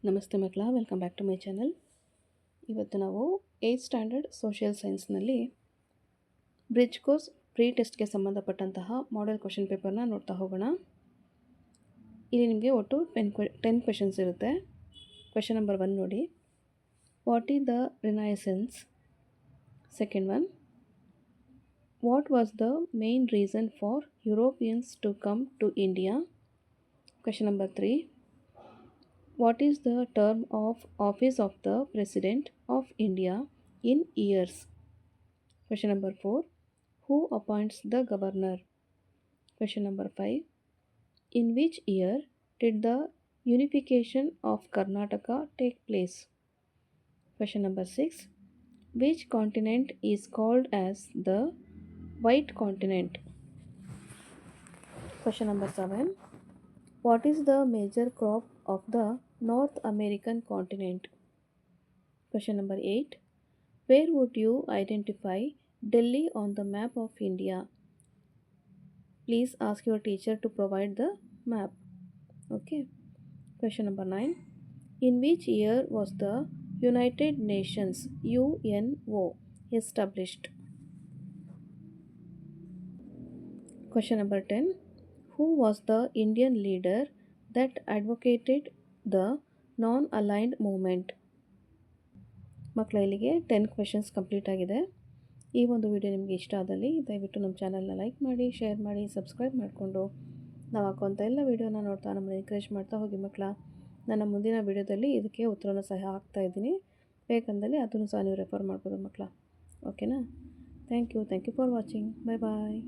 ನಮಸ್ತೆ ಮಕ್ಕಳ, welcome back to my channel. ಇವತ್ತು ನಾವು 8th ಸ್ಟ್ಯಾಂಡರ್ಡ್ ಸೋಷಿಯಲ್ ಸೈನ್ಸ್ನಲ್ಲಿ ಬ್ರಿಡ್ಜ್ ಕೋರ್ಸ್ ಪ್ರೀ ಟೆಸ್ಟ್ಗೆ ಸಂಬಂಧಪಟ್ಟಂತಹ ಮಾಡೆಲ್ ಕ್ವೆಶನ್ ಪೇಪರ್ನ ನೋಡ್ತಾ ಹೋಗೋಣ. ಇಲ್ಲಿ ನಿಮಗೆ ಒಟ್ಟು 10 ಕ್ವೆಶನ್ಸ್ ಇರುತ್ತೆ. ಕ್ವೆಶನ್ ನಂಬರ್ 1 ನೋಡಿ. What is the renaissance? Second one, what was the main reason for Europeans to come to India? Question number 3, what is the term of office of the President of India in years? Question number 4, who appoints the governor? Question number 5, in which year did the unification of Karnataka take place? Question number 6, which continent is called as the white continent? Question number 7, what is the major crop of the North American continent? Question number 8, where would you identify Delhi on the map of India? Please ask your teacher to provide the map. Okay. Question number 9, in which year was the United Nations UNO established? Question number 10, who was the Indian leader that advocated the non-aligned movement? ಮಕ್ಕಳ, ಇಲ್ಲಿಗೆ 10 questions complete ಆಗಿದೆ. ಈ ಒಂದು video ನಿಮಗೆ ಇಷ್ಟ ಆದಲ್ಲಿ ದಯವಿಟ್ಟು ನಮ್ಮ ಚಾನಲ್ನ ಲೈಕ್ ಮಾಡಿ, ಶೇರ್ ಮಾಡಿ, ಸಬ್ಸ್ಕ್ರೈಬ್ ಮಾಡಿಕೊಂಡು ನಾವು ಹಾಕುವಂಥ ಎಲ್ಲ ವೀಡಿಯೋನ ನೋಡ್ತಾ ನಮ್ಮನ್ನು ಎನ್ಕರೇಜ್ ಮಾಡ್ತಾ ಹೋಗಿ ಮಕ್ಕಳ. ನನ್ನ ಮುಂದಿನ ವೀಡಿಯೋದಲ್ಲಿ ಇದಕ್ಕೆ ಉತ್ತರನ ಸಹ ಹಾಕ್ತಾ ಇದ್ದೀನಿ. ಬೇಕಂದಲ್ಲಿ ಅದನ್ನು ಸಹ ನೀವು ರೆಫರ್ ಮಾಡ್ಬೋದು ಮಕ್ಕಳ. ಓಕೆನಾ? Thank you for watching. Bye bye.